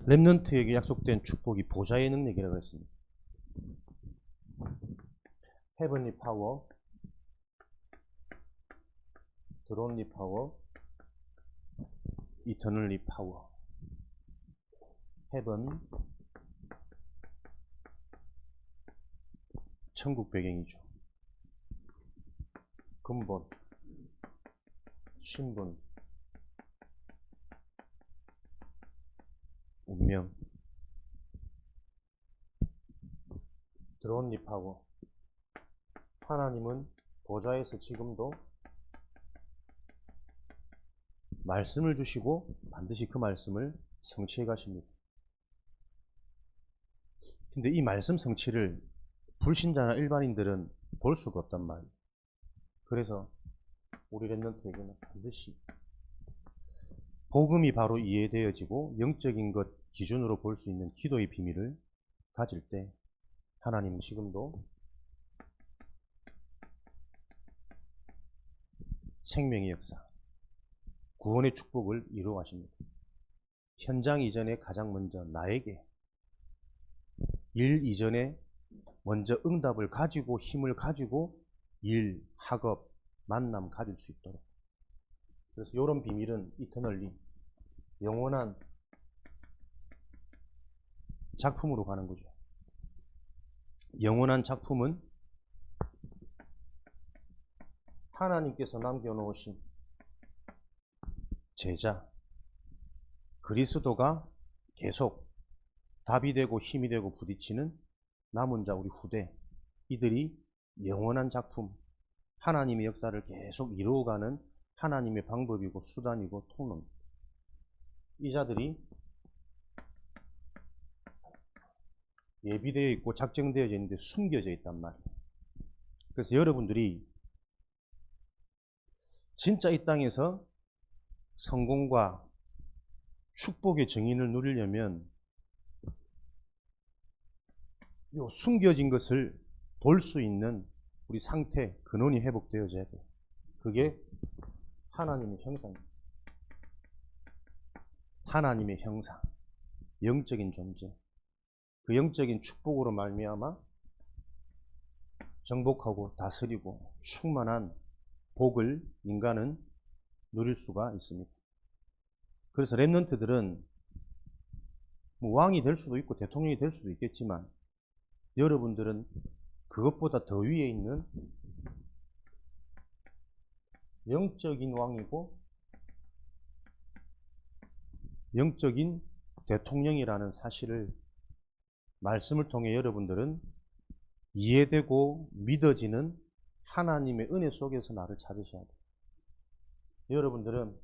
렘넌트에게 약속된 축복이 보좌의 능력이라고 했습니다. 헤븐리 파워, 드론리 파워, 이터널리 파워. 헤븐, 천국 배경이죠. 근본, 신분, 운명. 드론리 파워. 하나님은 보좌에서 지금도 말씀을 주시고 반드시 그 말씀을 성취해 가십니다. 근데 이 말씀 성취를 불신자나 일반인들은 볼 수가 없단 말이에요. 그래서 우리 렘넌트에게는 반드시 복음이 바로 이해되어지고 영적인 것 기준으로 볼 수 있는 기도의 비밀을 가질 때 하나님은 지금도 생명의 역사, 구원의 축복을 이루어 가십니다. 현장 이전에 가장 먼저 나에게, 일 이전에 먼저 응답을 가지고 힘을 가지고 일, 학업, 만남 가질 수 있도록. 그래서 이런 비밀은 이터널리, 영원한 작품으로 가는 거죠. 영원한 작품은 하나님께서 남겨놓으신 제자, 그리스도가 계속 답이 되고 힘이 되고 부딪히는 남은 자 우리 후대, 이들이 영원한 작품, 하나님의 역사를 계속 이루어가는 하나님의 방법이고 수단이고 통로입니다. 이 자들이 예비되어 있고 작정되어져 있는데 숨겨져 있단 말이에요. 그래서 여러분들이 진짜 이 땅에서 성공과 축복의 정인을 누리려면 이 숨겨진 것을 볼 수 있는 우리 상태, 근원이 회복되어져야 돼요. 그게 하나님의 형상입니다. 하나님의 형상, 영적인 존재. 그 영적인 축복으로 말미암아 정복하고 다스리고 충만한 복을 인간은 누릴 수가 있습니다. 그래서 렘넌트들은 뭐 왕이 될 수도 있고 대통령이 될 수도 있겠지만 여러분들은 그것보다 더 위에 있는 영적인 왕이고 영적인 대통령이라는 사실을 말씀을 통해 여러분들은 이해되고 믿어지는 하나님의 은혜 속에서 나를 찾으셔야 돼요. 여러분들은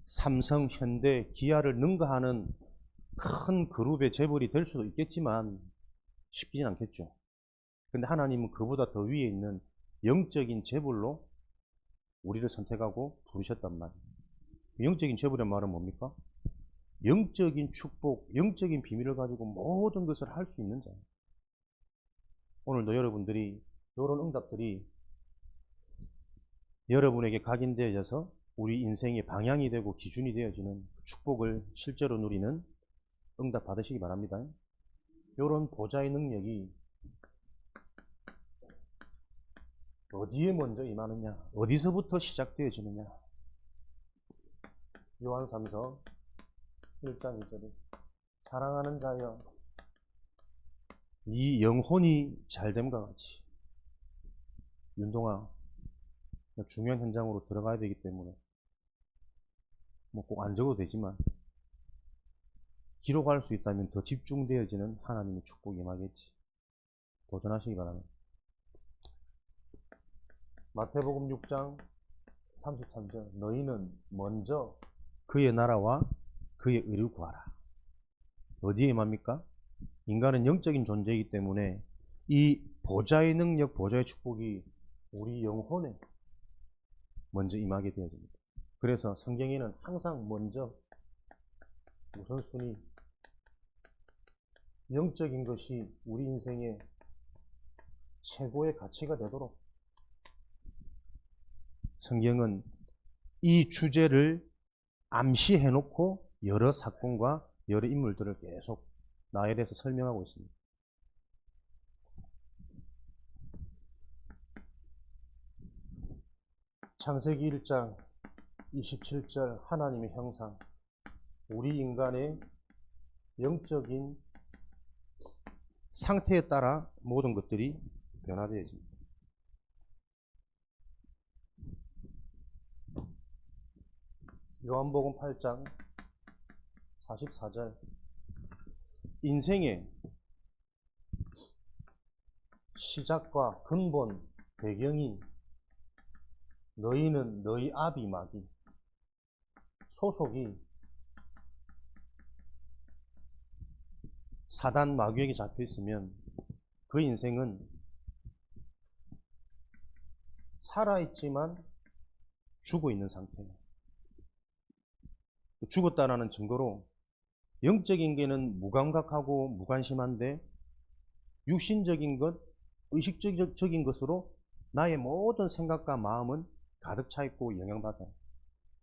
삼성, 현대, 기아를 능가하는 큰 그룹의 재벌이 될 수도 있겠지만 쉽지는 않겠죠. 근데 하나님은 그보다 더 위에 있는 영적인 재벌로 우리를 선택하고 부르셨단 말이에요. 영적인 재벌의 말은 뭡니까? 영적인 축복, 영적인 비밀을 가지고 모든 것을 할 수 있는 자예요. 오늘도 여러분들이 이런 응답들이 여러분에게 각인되어져서 우리 인생의 방향이 되고 기준이 되어지는 축복을 실제로 누리는 응답 받으시기 바랍니다. 이런 보좌의 능력이 어디에 먼저 임하느냐, 어디서부터 시작되어지느냐. 요한 3서 1장 2절에 사랑하는 자여 네 영혼이 잘됨과 같이. 윤동아, 중요한 현장으로 들어가야 되기 때문에 뭐 꼭 안 적어도 되지만 기록할 수 있다면 더 집중되어지는 하나님의 축복이 임하겠지. 도전하시기 바랍니다. 마태복음 6장 33절 너희는 먼저 그의 나라와 그의 의를 구하라. 어디에 임합니까? 인간은 영적인 존재이기 때문에 이 보좌의 능력, 보좌의 축복이 우리 영혼에 먼저 임하게 되어집니다. 그래서 성경에는 항상 먼저 우선순위, 영적인 것이 우리 인생의 최고의 가치가 되도록 성경은 이 주제를 암시해놓고 여러 사건과 여러 인물들을 계속 나에 대해서 설명하고 있습니다. 창세기 1장 27절 하나님의 형상, 우리 인간의 영적인 상태에 따라 모든 것들이 변화되어집니다. 요한복음 8장 44절, 인생의 시작과 근본 배경이 너희는 너희 아비 마귀, 소속이 사단 마귀에게 잡혀 있으면 그 인생은 살아있지만 죽어 있는 상태예요. 죽었다라는 증거로 영적인 게는 무감각하고 무관심한데 육신적인 것, 의식적인 것으로 나의 모든 생각과 마음은 가득 차 있고 영향받아요.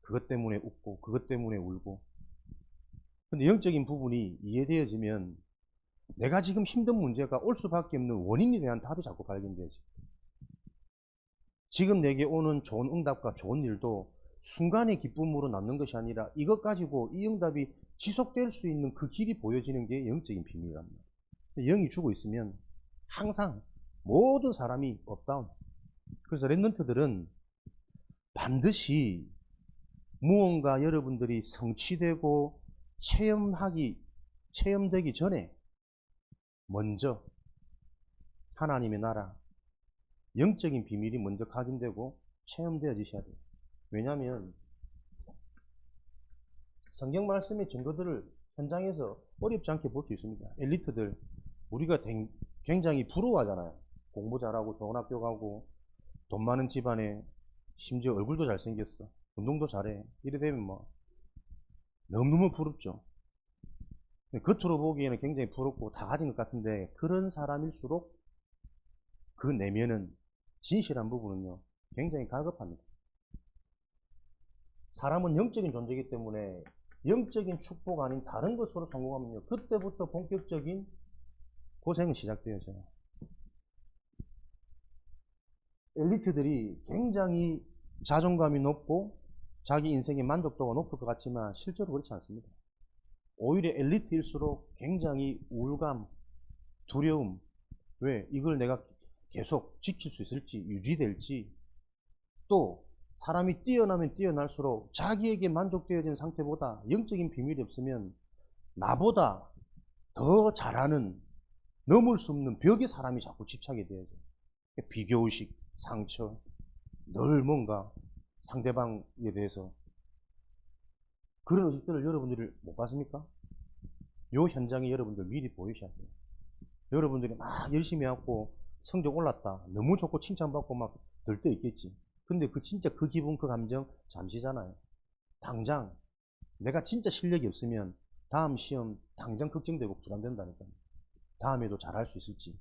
그것 때문에 웃고 그것 때문에 울고. 근데 영적인 부분이 이해되어지면 내가 지금 힘든 문제가 올 수밖에 없는 원인에 대한 답이 자꾸 발견되지. 지금 내게 오는 좋은 응답과 좋은 일도 순간의 기쁨으로 남는 것이 아니라 이것 가지고 이 응답이 지속될 수 있는 그 길이 보여지는 게 영적인 비밀이랍니다. 영이 죽어 있으면 항상 모든 사람이 업다운. 그래서 랩런트들은 반드시 무언가 여러분들이 성취되고 체험되기 전에 먼저 하나님의 나라, 영적인 비밀이 먼저 각인되고 체험되어지셔야 돼요. 왜냐하면 성경 말씀의 증거들을 현장에서 어렵지 않게 볼 수 있습니다. 엘리트들, 우리가 굉장히 부러워하잖아요. 공부 잘하고 좋은 학교 가고 돈 많은 집안에 심지어 얼굴도 잘생겼어, 운동도 잘해, 이래 되면 뭐 너무너무 부럽죠. 겉으로 보기에는 굉장히 부럽고 다 가진 것 같은데 그런 사람일수록 그 내면은 진실한 부분은요 굉장히 갈급합니다. 사람은 영적인 존재이기 때문에 영적인 축복 아닌 다른 것으로 성공하면요 그때부터 본격적인 고생은 시작되어져요. 엘리트들이 굉장히 자존감이 높고 자기 인생의 만족도가 높을 것 같지만 실제로 그렇지 않습니다. 오히려 엘리트일수록 굉장히 우울감, 두려움, 왜? 이걸 내가 계속 지킬 수 있을지, 유지될지, 또 사람이 뛰어나면 뛰어날수록 자기에게 만족되어진 상태보다 영적인 비밀이 없으면 나보다 더 잘하는, 넘을 수 없는 벽에 사람이 자꾸 집착이 되어요. 비교의식, 상처, 늘 뭔가 상대방에 대해서 그런 의식들을 여러분들이 못 봤습니까? 요 현장에 여러분들 미리 보이셔야 돼요. 여러분들이 막 열심히 하고 성적 올랐다, 너무 좋고 칭찬받고 막 들떠 있겠지. 근데 그 진짜 그 기분, 그 감정 잠시잖아요. 당장 내가 진짜 실력이 없으면 다음 시험 당장 걱정되고 불안된다니까요. 다음에도 잘할 수 있을지,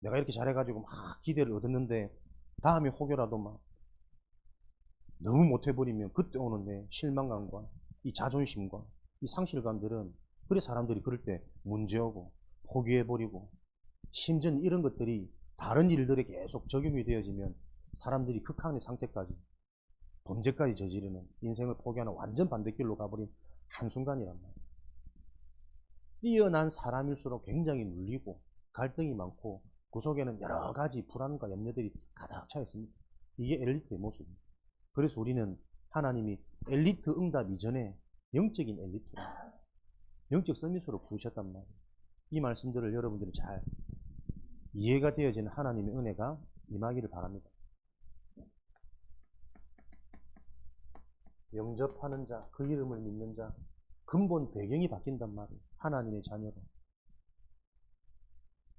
내가 이렇게 잘해가지고 막 기대를 얻었는데 다음에 혹여라도 막 너무 못해버리면 그때 오는 내 실망감과 이 자존심과 이 상실감들은, 그래 사람들이 그럴 때 문제오고 포기해버리고, 심지어 이런 것들이 다른 일들에 계속 적용이 되어지면 사람들이 극한의 상태까지, 범죄까지 저지르는, 인생을 포기하는 완전 반대길로 가버린 한순간이란 말이에요. 뛰어난 사람일수록 굉장히 눌리고 갈등이 많고 그 속에는 여러 가지 불안과 염려들이 가득 차 있습니다. 이게 엘리트의 모습입니다. 그래서 우리는 하나님이 엘리트 응답 이전에 영적인 엘리트라, 영적 서밋으로 부르셨단 말이에요. 이 말씀들을 여러분들이 잘 이해가 되어지는 하나님의 은혜가 임하기를 바랍니다. 영접하는 자, 그 이름을 믿는 자, 근본 배경이 바뀐단 말이에요. 하나님의 자녀로.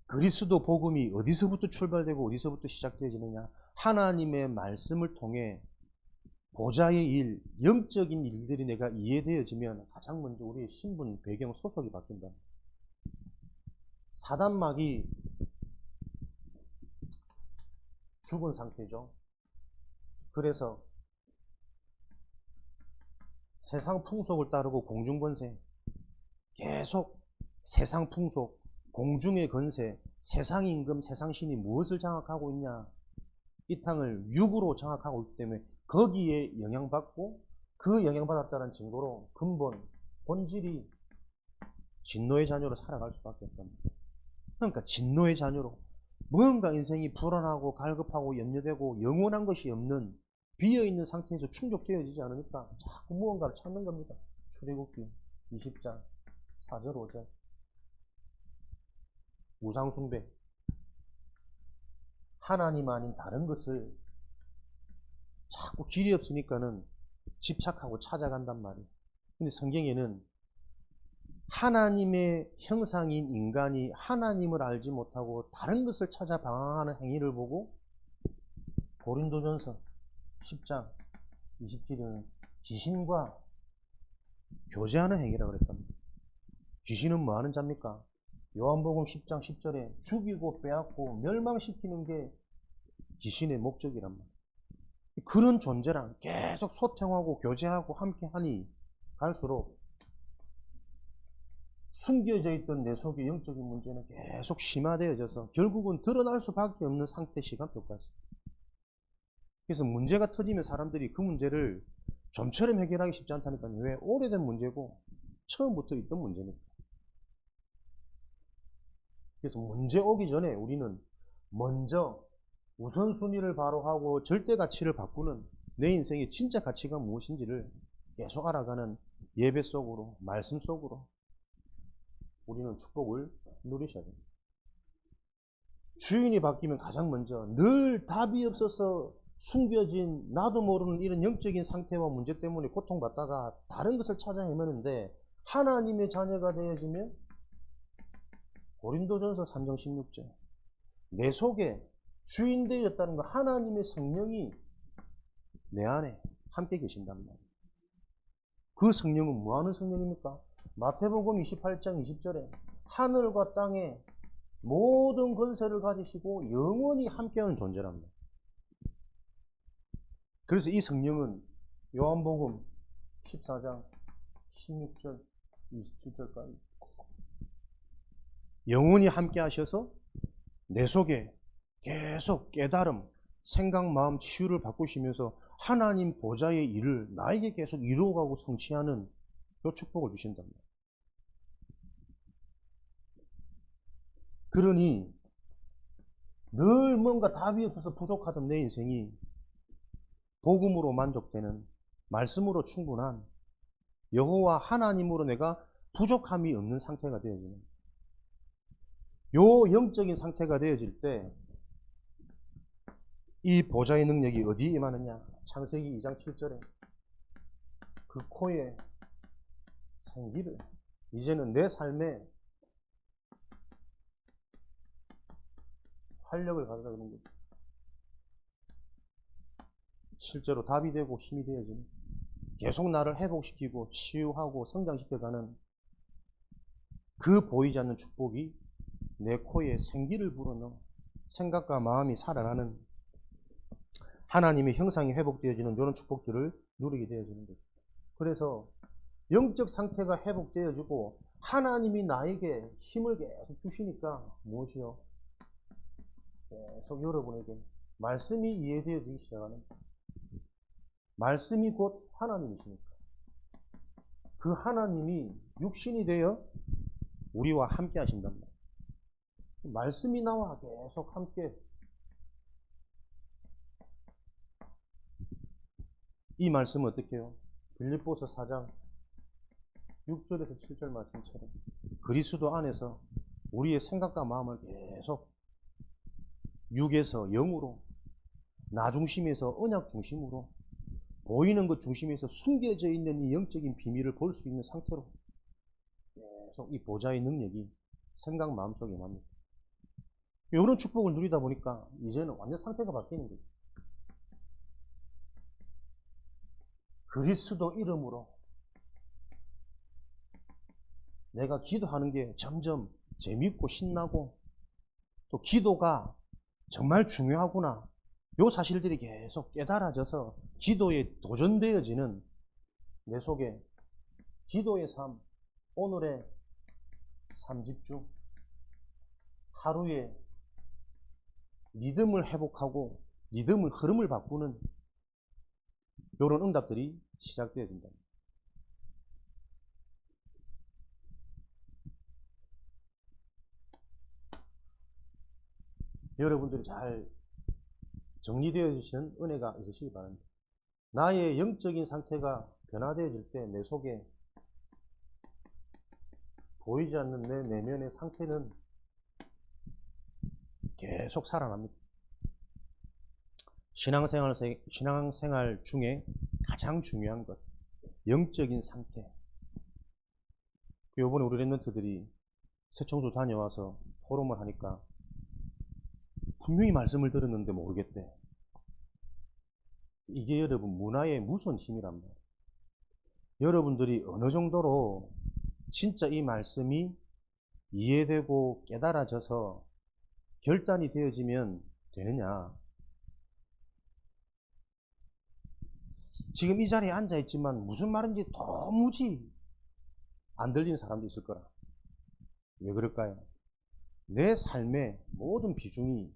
그리스도 복음이 어디서부터 출발되고 어디서부터 시작되어지느냐? 하나님의 말씀을 통해 보좌의 일, 영적인 일들이 내가 이해되어지면 가장 먼저 우리의 신분, 배경, 소속이 바뀐다. 사단막이 죽은 상태죠. 그래서 세상 풍속을 따르고 공중번세, 계속 세상 풍속, 공중의 건세, 세상 임금, 세상 신이 무엇을 장악하고 있냐? 이 땅을 육으로 장악하고 있기 때문에 거기에 영향받고 그 영향받았다는 증거로 근본, 본질이 진노의 자녀로 살아갈 수밖에 없답니다. 그러니까 진노의 자녀로 무언가 인생이 불안하고 갈급하고 염려되고 영원한 것이 없는 비어있는 상태에서 충족되어지지 않으니까 자꾸 무언가를 찾는 겁니다. 출애굽기 20장 4절 5절 우상숭배, 하나님 아닌 다른 것을 자꾸 길이 없으니까는 집착하고 찾아간단 말이에요. 근데 성경에는 하나님의 형상인 인간이 하나님을 알지 못하고 다른 것을 찾아 방황하는 행위를 보고 고린도전서 10장 27절은 귀신과 교제하는 행위라고 그랬답니다. 귀신은 뭐 하는 자입니까? 요한복음 10장 10절에 죽이고 빼앗고 멸망시키는 게 귀신의 목적이란 말이에요. 그런 존재랑 계속 소통하고 교제하고 함께하니 갈수록 숨겨져 있던 내 속의 영적인 문제는 계속 심화되어져서 결국은 드러날 수밖에 없는 상태 시간표까지. 그래서 문제가 터지면 사람들이 그 문제를 좀처럼 해결하기 쉽지 않다니까요. 왜? 오래된 문제고 처음부터 있던 문제니까. 그래서 문제 오기 전에 우리는 먼저 우선순위를 바로 하고 절대 가치를 바꾸는 내 인생의 진짜 가치가 무엇인지를 계속 알아가는 예배 속으로, 말씀 속으로 우리는 축복을 누리셔야 됩니다. 주인이 바뀌면 가장 먼저 늘 답이 없어서 숨겨진 나도 모르는 이런 영적인 상태와 문제 때문에 고통받다가 다른 것을 찾아 헤매는데 하나님의 자녀가 되어지면 고린도전서 3장 16절 내 속에 주인 되었다는 거 하나님의 성령이 내 안에 함께 계신단 말이에요. 그 성령은 뭐하는 성령입니까? 마태복음 28장 20절에 하늘과 땅에 모든 권세를 가지시고 영원히 함께하는 존재랍니다. 그래서 이 성령은 요한복음 14장 16절 27절까지 영원히 함께 하셔서 내 속에 계속 깨달음, 생각, 마음, 치유를 바꾸시면서 하나님 보좌의 일을 나에게 계속 이루어가고 성취하는 그 축복을 주신답니다. 그러니 늘 뭔가 답이 없어서 부족하던 내 인생이 복음으로 만족되는, 말씀으로 충분한 여호와 하나님으로 내가 부족함이 없는 상태가 되어지는 요 영적인 상태가 되어질 때 이 보좌의 능력이 어디에 임하느냐? 창세기 2장 7절에 그 코에 생기를 이제는 내 삶에 활력을 가져다 그런 거죠. 실제로 답이 되고 힘이 되어지는 계속 나를 회복시키고 치유하고 성장시켜가는 그 보이지 않는 축복이 내 코에 생기를 불어넣어 생각과 마음이 살아나는 하나님의 형상이 회복되어지는 이런 축복들을 누리게 되어지는 거죠. 그래서 영적 상태가 회복되어지고 하나님이 나에게 힘을 계속 주시니까 무엇이요? 계속 여러분에게 말씀이 이해되어지기 시작하는 말씀이 곧 하나님이시니까 그 하나님이 육신이 되어 우리와 함께 하신단 말이에요. 말씀이 나와 계속 함께 이 말씀은 어떻게 해요? 빌립보서 4장 6절에서 7절 말씀처럼 그리스도 안에서 우리의 생각과 마음을 계속 육에서 영으로 나 중심에서 언약 중심으로 보이는 것 중심에서 숨겨져 있는 이 영적인 비밀을 볼 수 있는 상태로 계속 이 보좌의 능력이 생각 마음속에 납니다. 이런 축복을 누리다 보니까 이제는 완전 상태가 바뀌는 거죠. 그리스도 이름으로 내가 기도하는 게 점점 재밌고 신나고 또 기도가 정말 중요하구나. 요 사실들이 계속 깨달아져서 기도에 도전되어지는 내 속에 기도의 삶, 오늘의 삶집중, 하루에 리듬을 회복하고 리듬을 흐름을 바꾸는 이런 응답들이 시작되어야 된다. 여러분들이 잘 정리되어지시는 은혜가 있으시기 바랍니다. 나의 영적인 상태가 변화되어질 때 내 속에 보이지 않는 내 내면의 상태는 계속 살아납니다. 신앙생활 중에 가장 중요한 것, 영적인 상태. 요번에 우리 랩런트들이 새청소 다녀와서 포럼을 하니까 분명히 말씀을 들었는데 모르겠대. 이게 여러분 문화의 무서운 힘이란 말이에요. 여러분들이 어느 정도로 진짜 이 말씀이 이해되고 깨달아져서 결단이 되어지면 되느냐. 지금 이 자리에 앉아있지만 무슨 말인지 도무지 안 들리는 사람도 있을 거라. 왜 그럴까요? 내 삶의 모든 비중이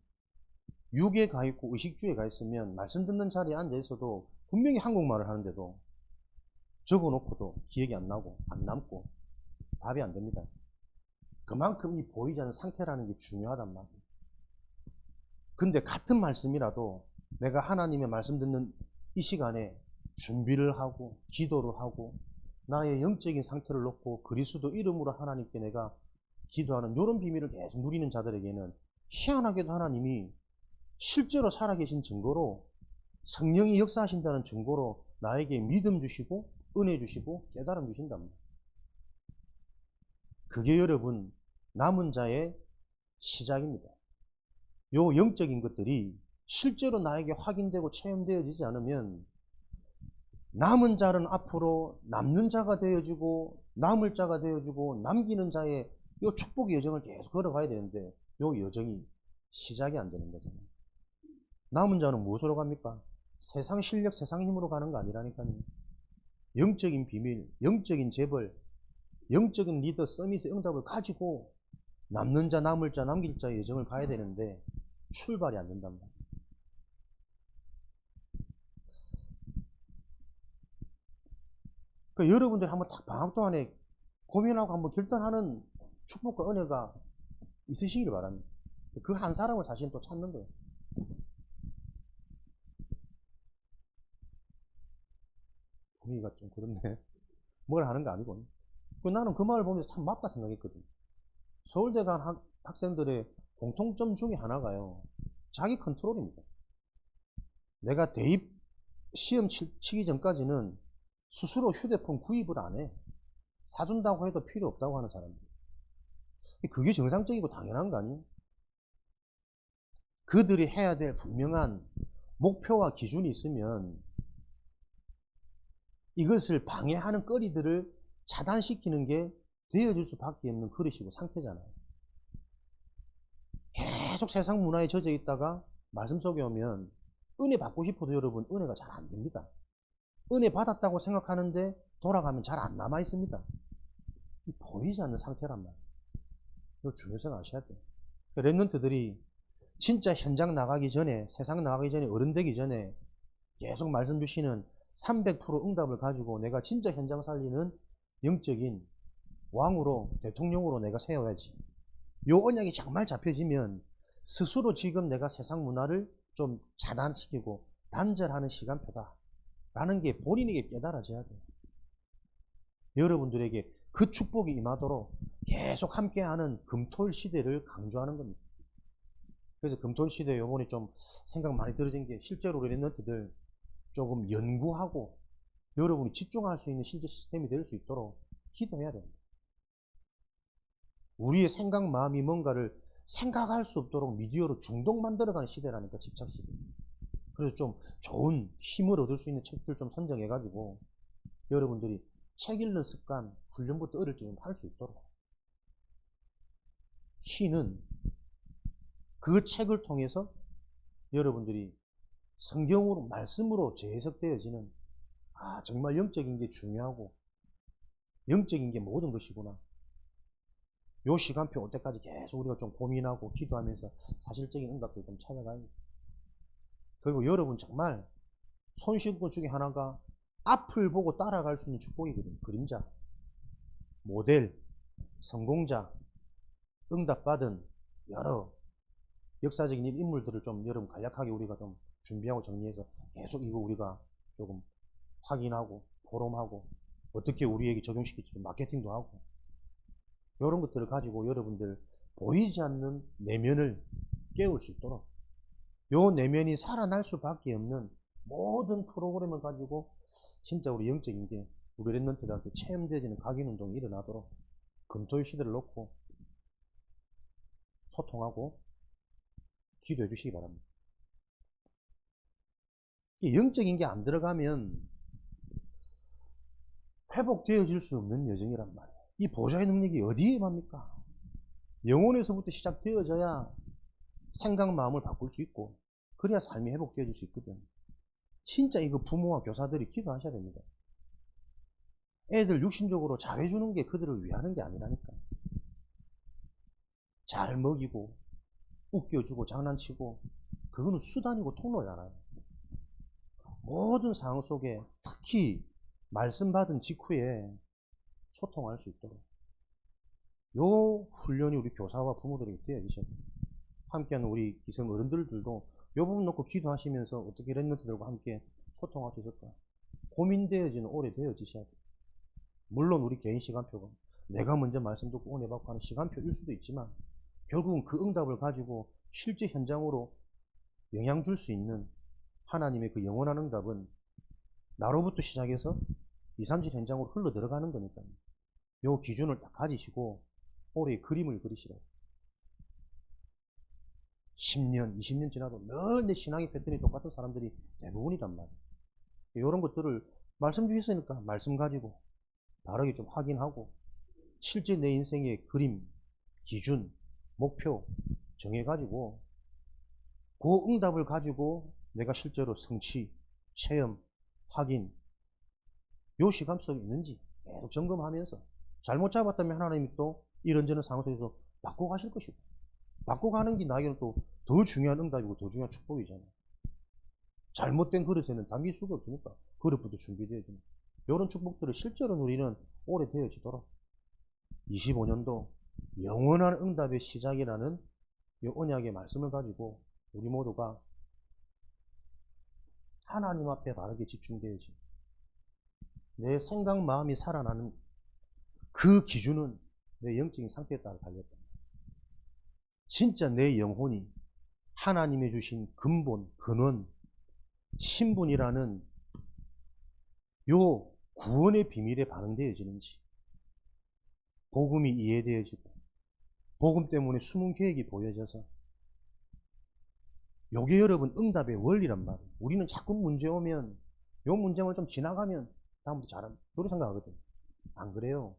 육에 가 있고 의식주에 가 있으면 말씀 듣는 자리에 앉아 있어도 분명히 한국말을 하는데도 적어 놓고도 기억이 안 나고 안 남고 답이 안 됩니다. 그만큼 이 보이지 않는 상태라는 게 중요하단 말이에요. 근데 같은 말씀이라도 내가 하나님의 말씀 듣는 이 시간에 준비를 하고 기도를 하고 나의 영적인 상태를 놓고 그리스도 이름으로 하나님께 내가 기도하는 이런 비밀을 계속 누리는 자들에게는 희한하게도 하나님이 실제로 살아계신 증거로 성령이 역사하신다는 증거로 나에게 믿음 주시고 은혜 주시고 깨달음 주신단 말이에요. 그게 여러분 남은 자의 시작입니다. 요 영적인 것들이 실제로 나에게 확인되고 체험되어지지 않으면 남은 자는 앞으로 남는 자가 되어지고 남을 자가 되어지고 남기는 자의 요 축복의 여정을 계속 걸어가야 되는데 요 여정이 시작이 안 되는 거잖아요. 남은 자는 무엇으로 갑니까? 세상 실력, 세상 힘으로 가는 거 아니라니까요. 영적인 비밀, 영적인 재벌, 영적인 리더, 서밋의 응답을 가지고 남는 자, 남을 자, 남길 자의 여정을 가야 되는데 출발이 안 된단 말이에요. 그러니까 여러분들이 한번 딱 방학 동안에 고민하고 한번 결단하는 축복과 은혜가 있으시길 바랍니다. 그 한 사람을 사실 또 찾는 거예요. 분위기가 좀 그렇네. 뭘 하는 거 아니고. 나는 그 말을 보면서 참 맞다 생각했거든. 서울대 간 학생들의 공통점 중에 하나가요. 자기 컨트롤입니다. 내가 대입 시험 치기 전까지는 스스로 휴대폰 구입을 안 해. 사준다고 해도 필요 없다고 하는 사람들. 그게 정상적이고 당연한 거 아니에요? 그들이 해야 될 분명한 목표와 기준이 있으면 이것을 방해하는 거리들을 차단시키는 게 되어줄 수밖에 없는 그릇이고 상태잖아요. 계속 세상 문화에 젖어 있다가 말씀 속에 오면 은혜 받고 싶어도 여러분 은혜가 잘 안 됩니다. 은혜 받았다고 생각하는데 돌아가면 잘 안 남아 있습니다. 보이지 않는 상태란 말이에요. 이거 중요성 아셔야 돼요. 랩런트들이 진짜 현장 나가기 전에, 세상 나가기 전에, 어른 되기 전에 계속 말씀 주시는 300% 응답을 가지고 내가 진짜 현장 살리는 영적인 왕으로, 대통령으로 내가 세워야지. 요 언약이 정말 잡혀지면 스스로 지금 내가 세상 문화를 좀 차단시키고 단절하는 시간표다 라는 게 본인에게 깨달아져야 돼요. 여러분들에게 그 축복이 임하도록 계속 함께하는 금토일 시대를 강조하는 겁니다. 그래서 금토일 시대에 요번에 좀 생각 많이 들어진 게 실제로 우리 랩런트들 조금 연구하고 여러분이 집중할 수 있는 실제 시스템이 될 수 있도록 기도해야 됩니다. 우리의 생각, 마음이 뭔가를 생각할 수 없도록 미디어로 중독 만들어가는 시대라니까, 집착 시대. 그래서 좀 좋은 힘을 얻을 수 있는 책들 좀 선정해가지고 여러분들이 책 읽는 습관 훈련부터 어릴 때 할 수 있도록. 희는 그 책을 통해서 여러분들이 성경으로 말씀으로 재해석되어지는 아, 정말 영적인 게 중요하고 영적인 게 모든 것이구나. 요 시간표 올 때까지 계속 우리가 좀 고민하고 기도하면서 사실적인 응답들 좀 찾아가야 돼. 그리고 여러분 정말 손쉬운 것 중에 하나가 앞을 보고 따라갈 수 있는 축복이거든요. 그림자, 모델, 성공자, 응답받은 여러 역사적인 인물들을 좀 여러분 간략하게 우리가 좀 준비하고 정리해서 계속 이거 우리가 조금 확인하고 포럼하고 어떻게 우리에게 적용시킬지 마케팅도 하고 이런 것들을 가지고 여러분들 보이지 않는 내면을 깨울 수 있도록 요 내면이 살아날 수밖에 없는 모든 프로그램을 가지고 진짜 우리 영적인 게 우리 랩런트들한테 체험되어지는 각인운동이 일어나도록 금토일 시대를 놓고 소통하고 기도해 주시기 바랍니다. 영적인 게 안 들어가면 회복되어질 수 없는 여정이란 말이에요. 이 보좌의 능력이 어디에 맙니까? 영혼에서부터 시작되어져야 생각 마음을 바꿀 수 있고 그래야 삶이 회복되어질 수 있거든. 진짜 이거 부모와 교사들이 기도하셔야 됩니다. 애들 육신적으로 잘해주는 게 그들을 위하는 게 아니라니까. 잘 먹이고 웃겨주고 장난치고 그거는 수단이고 통로잖아요. 모든 상황 속에 특히 말씀 받은 직후에 소통할 수 있도록 요 훈련이 우리 교사와 부모들에게 되어지셔야 돼요. 함께하는 우리 기성 어른들도 요 부분 놓고 기도하시면서 어떻게 랩런트들과 함께 소통할 수 있을까 고민되어지는 오래 되어지셔야 돼요. 물론 우리 개인 시간표가 내가 먼저 말씀 듣고 은혜 받고 하는 시간표일 수도 있지만 결국은 그 응답을 가지고 실제 현장으로 영향 줄 수 있는 하나님의 그 영원한 응답은 나로부터 시작해서 2, 3질 현장으로 흘러 들어가는 거니까요. 요 기준을 딱 가지시고 올해 그림을 그리시라고. 10년, 20년 지나도 늘 내 신앙의 패턴이 똑같은 사람들이 대부분이란 말이에요. 이런 것들을 말씀 주셨으니까 말씀 가지고 바르게 좀 확인하고 실제 내 인생의 그림, 기준, 목표 정해가지고 그 응답을 가지고 내가 실제로 성취, 체험, 확인 요 시간 속에 있는지 계속 점검하면서 잘못 잡았다면 하나님이 또 이런저런 상황 속에서 바꿔가실 것이고 바꿔가는 게 나에게는 또 더 중요한 응답이고 더 중요한 축복이잖아요. 잘못된 그릇에는 담길 수가 없으니까 그릇부터 준비되어지는 이런 축복들을 실제로 우리는 오래 되어지도록 25년도 영원한 응답의 시작이라는 이 언약의 말씀을 가지고 우리 모두가 하나님 앞에 바르게 집중되어지 내 생각 마음이 살아나는 그 기준은 내 영적인 상태에 따라 달렸다. 진짜 내 영혼이 하나님이 주신 근본, 근원, 신분이라는 요 구원의 비밀에 반응되어지는지 복음이 이해되어지고 복음 때문에 숨은 계획이 보여져서 요게 여러분 응답의 원리란 말이에요. 우리는 자꾸 문제 오면 요 문제만 좀 지나가면 다음부터 잘한다. 그렇게 생각하거든요. 안 그래요.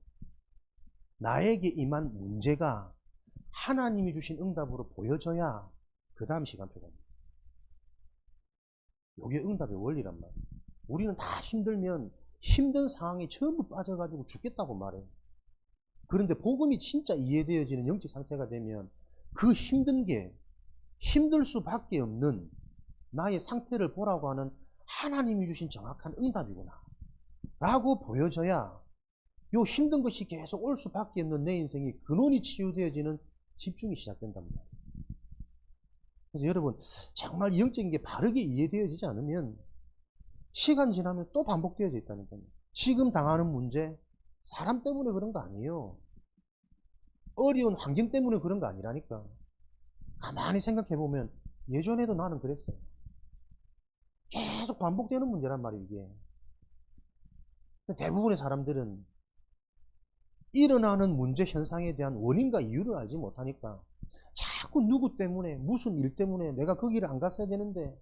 나에게 임한 문제가 하나님이 주신 응답으로 보여져야 그 다음 시간표가 됩니다. 요게 응답의 원리란 말이에요. 우리는 다 힘들면 힘든 상황에 전부 빠져가지고 죽겠다고 말해요. 그런데 복음이 진짜 이해되어지는 영적 상태가 되면 그 힘든 게 힘들 수밖에 없는 나의 상태를 보라고 하는 하나님이 주신 정확한 응답이구나 라고 보여져야 요 힘든 것이 계속 올 수밖에 없는 내 인생이 근원이 치유되어지는 집중이 시작된단 말이에요. 그래서 여러분 정말 영적인 게 바르게 이해되어지지 않으면 시간 지나면 또 반복되어져 있다니까요. 지금 당하는 문제 사람 때문에 그런 거 아니에요. 어려운 환경 때문에 그런 거 아니라니까. 가만히 생각해보면 예전에도 나는 그랬어요. 계속 반복되는 문제란 말이에요, 이게. 대부분의 사람들은 일어나는 문제 현상에 대한 원인과 이유를 알지 못하니까 자꾸 누구 때문에, 무슨 일 때문에 내가 그 길을 안 갔어야 되는데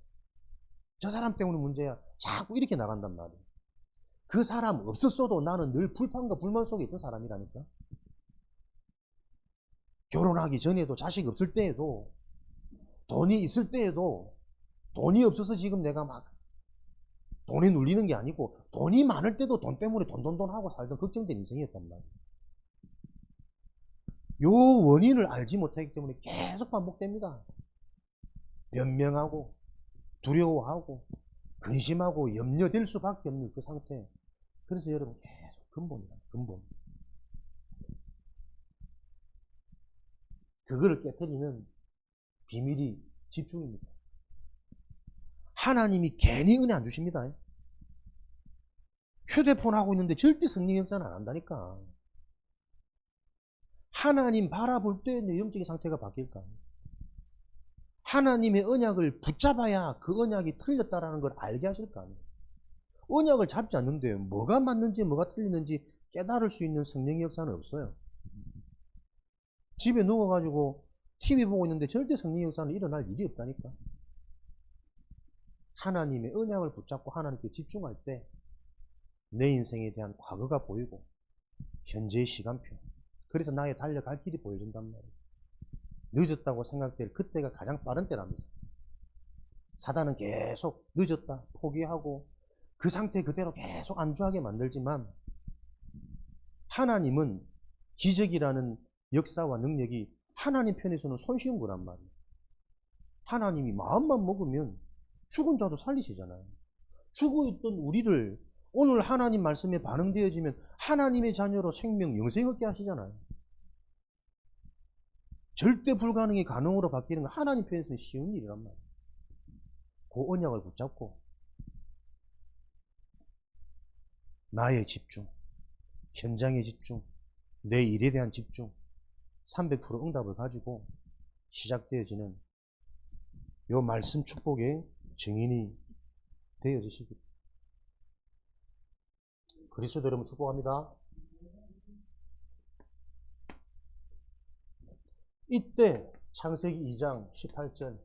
저 사람 때문에 문제야. 자꾸 이렇게 나간단 말이에요. 그 사람 없었어도 나는 늘 불판과 불만 속에 있던 사람이라니까. 결혼하기 전에도 자식 없을 때에도 돈이 있을 때에도 돈이 없어서 지금 내가 막 돈에 눌리는 게 아니고 돈이 많을 때도 돈 때문에 돈 하고 살던 걱정된 인생이었단 말이에요. 요 원인을 알지 못하기 때문에 계속 반복됩니다. 변명하고 두려워하고 근심하고 염려될 수밖에 없는 그 상태. 그래서 여러분 계속 근본이다. 근본. 그거를 깨뜨리는 비밀이 집중입니다. 하나님이 괜히 은혜 안 주십니다. 휴대폰 하고 있는데 절대 성령 역사는 안 한다니까. 하나님 바라볼 때 내 영적인 상태가 바뀔까? 하나님의 언약을 붙잡아야 그 언약이 틀렸다라는 걸 알게 하실 거 아니에요. 언약을 잡지 않는데 뭐가 맞는지 뭐가 틀리는지 깨달을 수 있는 성령의 역사는 없어요. 집에 누워가지고 TV 보고 있는데 절대 성령의 역사는 일어날 일이 없다니까. 하나님의 언약을 붙잡고 하나님께 집중할 때 내 인생에 대한 과거가 보이고 현재의 시간표, 그래서 나의 달려갈 길이 보여준단 말이에요. 늦었다고 생각될 그때가 가장 빠른 때랍니다. 사단은 계속 늦었다 포기하고 그 상태 그대로 계속 안주하게 만들지만 하나님은 기적이라는 역사와 능력이 하나님 편에서는 손쉬운 거란 말이에요. 하나님이 마음만 먹으면 죽은 자도 살리시잖아요. 죽어있던 우리를 오늘 하나님 말씀에 반응되어지면 하나님의 자녀로 생명, 영생 얻게 하시잖아요. 절대 불가능이 가능으로 바뀌는 건 하나님 편에서는 쉬운 일이란 말이에요. 그 언약을 붙잡고 나의 집중, 현장의 집중, 내 일에 대한 집중, 300% 응답을 가지고 시작되어지는 요 말씀 축복의 증인이 되어지시기. 그리스도 여러분 축복합니다. 이때 창세기 2장 18절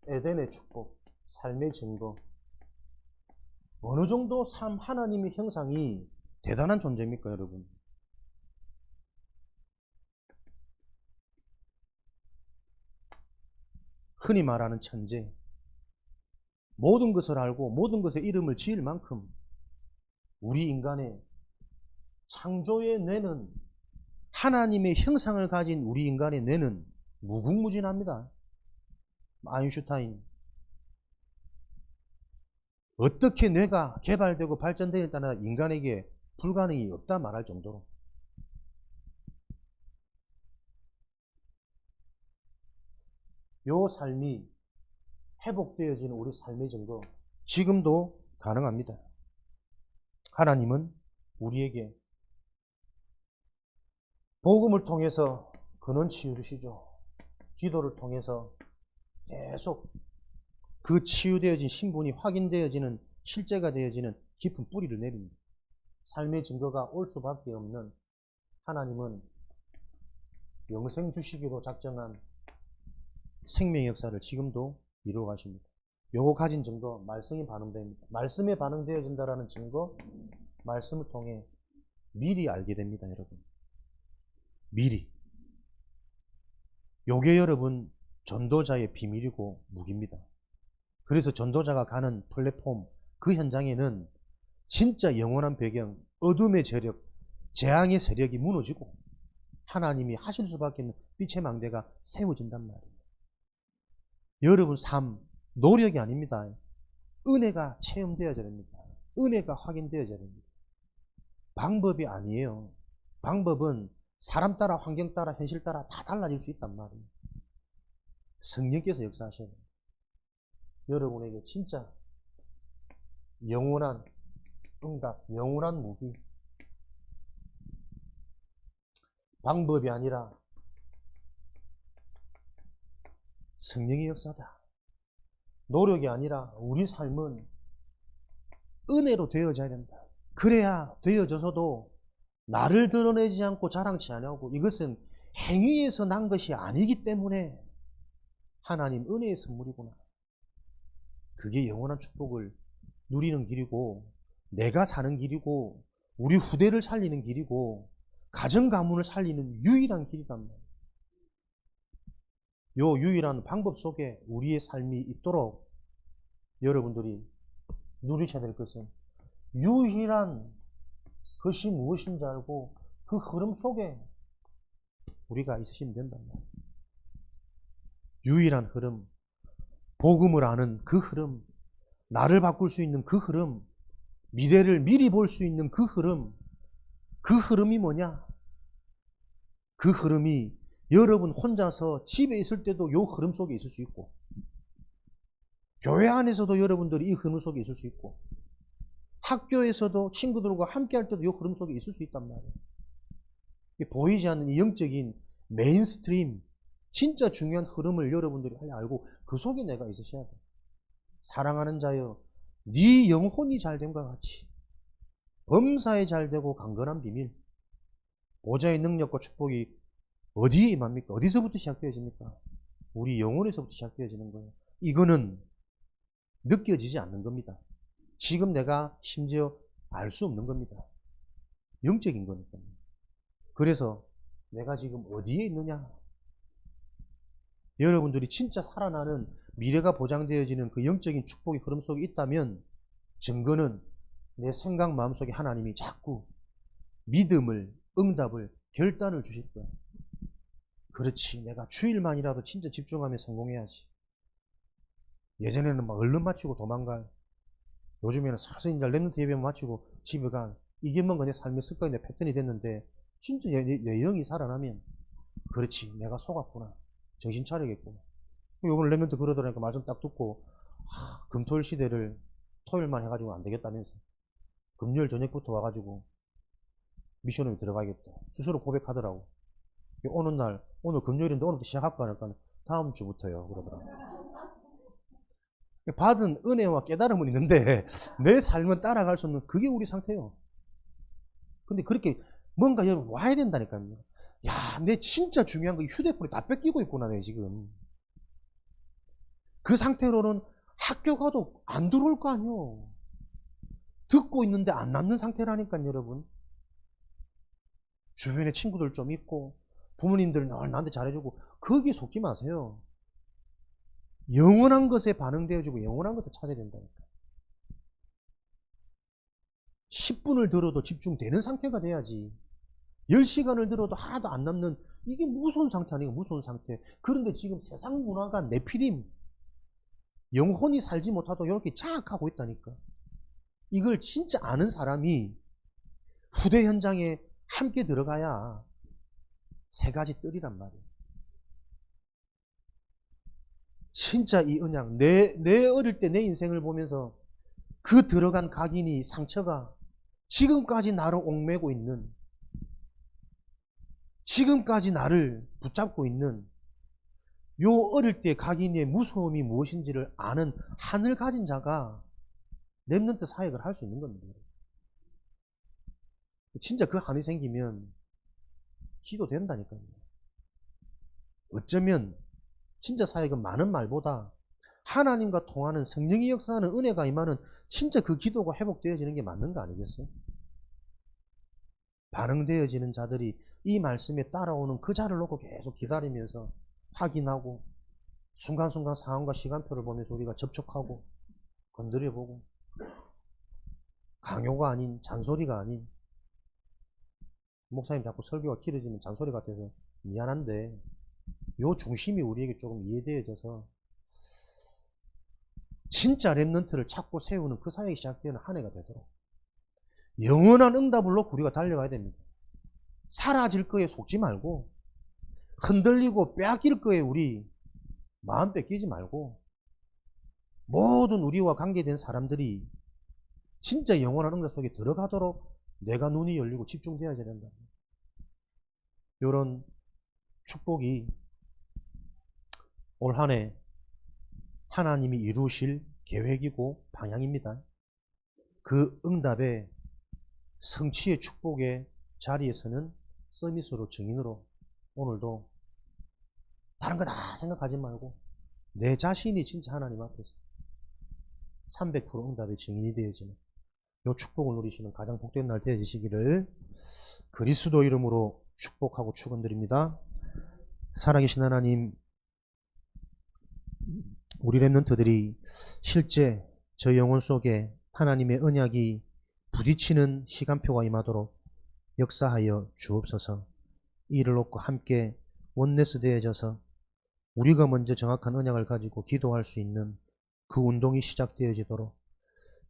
에덴의 축복, 삶의 증거. 어느 정도 삶 하나님의 형상이 대단한 존재입니까, 여러분? 흔히 말하는 천재. 모든 것을 알고 모든 것의 이름을 지을 만큼 우리 인간의 창조의 뇌는, 하나님의 형상을 가진 우리 인간의 뇌는 무궁무진합니다. 아인슈타인. 어떻게 뇌가 개발되고 발전되느냐에 따라 인간에게 불가능이 없다 말할 정도로. 요 삶이 회복되어지는 우리 삶의 증거, 지금도 가능합니다. 하나님은 우리에게 복음을 통해서 근원 치유르시죠. 기도를 통해서 계속 그 치유되어진 신분이 확인되어지는, 실제가 되어지는 깊은 뿌리를 내립니다. 삶의 증거가 올 수밖에 없는 하나님은 영생 주시기로 작정한 생명의 역사를 지금도 이루어 가십니다. 요거 가진 증거, 말씀이 반응됩니다. 말씀에 반응되어진다라는 증거, 말씀을 통해 미리 알게 됩니다, 여러분. 미리. 요게 여러분 전도자의 비밀이고 무기입니다. 그래서 전도자가 가는 플랫폼, 그 현장에는 진짜 영원한 배경, 어둠의 세력, 재앙의 세력이 무너지고 하나님이 하실 수밖에 없는 빛의 망대가 세워진단 말이에요. 여러분 삶, 노력이 아닙니다. 은혜가 체험되어져야 됩니다. 은혜가 확인되어져야 됩니다. 방법이 아니에요. 방법은 사람 따라, 환경 따라, 현실 따라 다 달라질 수 있단 말이에요. 성령께서 역사하셔야 됩니다. 여러분에게 진짜 영원한 응답, 영원한 무기. 방법이 아니라 성령의 역사다. 노력이 아니라 우리 삶은 은혜로 되어져야 된다. 그래야 되어져서도 나를 드러내지 않고 자랑치 않고, 이것은 행위에서 난 것이 아니기 때문에 하나님 은혜의 선물이구나. 그게 영원한 축복을 누리는 길이고, 내가 사는 길이고, 우리 후대를 살리는 길이고, 가정 가문을 살리는 유일한 길이란 말이에요. 요 유일한 방법 속에 우리의 삶이 있도록 여러분들이 누리셔야 될 것은 유일한 것이 무엇인지 알고 그 흐름 속에 우리가 있으시면 된단 말이에요. 유일한 흐름, 복음을 아는 그 흐름, 나를 바꿀 수 있는 그 흐름, 미래를 미리 볼 수 있는 그 흐름이 뭐냐? 그 흐름이 여러분 혼자서 집에 있을 때도 이 흐름 속에 있을 수 있고, 교회 안에서도 여러분들이 이 흐름 속에 있을 수 있고, 학교에서도 친구들과 함께 할 때도 이 흐름 속에 있을 수 있단 말이에요. 보이지 않는 이 영적인 메인스트림, 진짜 중요한 흐름을 여러분들이 알고 그 속에 내가 있으셔야 돼. 사랑하는 자여, 네 영혼이 잘됨과 같이 범사에 잘되고 강건한 비밀, 보좌의 능력과 축복이 어디에 임합니까? 어디서부터 시작되어집니까? 우리 영혼에서부터 시작되어지는 거예요. 이거는 느껴지지 않는 겁니다. 지금 내가 심지어 알 수 없는 겁니다. 영적인 거니까요. 그래서 내가 지금 어디에 있느냐? 여러분들이 진짜 살아나는 미래가 보장되어지는 그 영적인 축복의 흐름 속에 있다면 증거는 내 생각 마음속에 하나님이 자꾸 믿음을, 응답을, 결단을 주실 거야. 그렇지, 내가 주일만이라도 진짜 집중하면 성공해야지. 예전에는 막 얼른 마치고 도망갈, 요즘에는 서서히 이제 랩런트 예배만 마치고 집에 가. 이게 뭔가 내 삶의 습관이 내 패턴이 됐는데 진짜 내 영이 살아나면 그렇지, 내가 속았구나, 정신 차리겠구나. 요번에 랩런트 그러더라니까 말씀 딱 듣고 금토일 시대를 토요일만 해가지고 안 되겠다면서 금요일 저녁부터 와가지고 미션홈에 들어가야겠다 스스로 고백하더라고. 오는 날, 오늘 금요일인데 오늘부터 시작할까 하니까 다음 주부터요 그러더라고. 받은 은혜와 깨달음은 있는데 내 삶은 따라갈 수 없는 그게 우리 상태예요. 근데 그렇게 뭔가 여러분 와야 된다니까요. 야, 내 진짜 중요한 거 휴대폰에 다 뺏기고 있구나 내 지금. 그 상태로는 학교 가도 안 들어올 거 아니요. 듣고 있는데 안 남는 상태라니까요 여러분. 주변에 친구들 좀 있고 부모님들 늘 나한테 잘해주고 거기에 속지 마세요. 영원한 것에 반응되어주고 영원한 것을 찾아야 된다니까. 10분을 들어도 집중되는 상태가 돼야지. 10시간을 들어도 하나도 안 남는, 이게 무서운 상태 아니에요. 무서운 상태. 그런데 지금 세상 문화가 네피림, 영혼이 살지 못하도록 이렇게 장악하고 있다니까. 이걸 진짜 아는 사람이 후대 현장에 함께 들어가야 세 가지 뜰이란 말이에요. 진짜 이 언약, 내 어릴 때 내 인생을 보면서 그 들어간 각인이, 상처가 지금까지 나를 옥매고 있는, 지금까지 나를 붙잡고 있는 요 어릴 때 각인의 무서움이 무엇인지를 아는 한을 가진 자가 렘넌트 사역을 할 수 있는 겁니다. 진짜 그 한이 생기면 기도된다니까요. 어쩌면 진짜 사역은 많은 말보다 하나님과 통하는 성령이 역사하는 은혜가 임하는 진짜 그 기도가 회복되어지는 게 맞는 거 아니겠어요? 반응되어지는 자들이 이 말씀에 따라오는 그 자를 놓고 계속 기다리면서 확인하고 순간순간 상황과 시간표를 보면서 우리가 접촉하고 건드려보고, 강요가 아닌, 잔소리가 아닌, 목사님 자꾸 설교가 길어지면 잔소리 같아서 미안한데 요 중심이 우리에게 조금 이해되어져서 진짜 렘넌트를 찾고 세우는 그 사역이 시작되는 한 해가 되도록 영원한 응답을 놓고 우리가 달려가야 됩니다. 사라질 거에 속지 말고, 흔들리고 빼앗길 거에 우리 마음 뺏기지 말고, 모든 우리와 관계된 사람들이 진짜 영원한 응답 속에 들어가도록 내가 눈이 열리고 집중되어야 된다. 이런 축복이 올 한 해 하나님이 이루실 계획이고 방향입니다. 그 응답의 성취의 축복의 자리에서는 서밋으로, 증인으로 오늘도 다른 거 다 생각하지 말고 내 자신이 진짜 하나님 앞에서 300% 응답의 증인이 되어지는 이 축복을 누리시는 가장 복된 날 되어지시기를 그리스도 이름으로 축복하고 축원드립니다. 살아계신 하나님, 우리 렘넌트들이 실제 저 영혼 속에 하나님의 언약이 부딪히는 시간표가 임하도록 역사하여 주옵소서. 이를 놓고 함께 원네스 되어져서 우리가 먼저 정확한 언약을 가지고 기도할 수 있는 그 운동이 시작되어지도록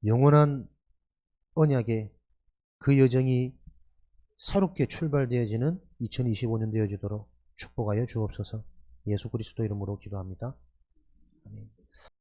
영원한 언약의 그 여정이 새롭게 출발되어지는 2025년 되어지도록 축복하여 주옵소서. 예수 그리스도 이름으로 기도합니다. 아멘.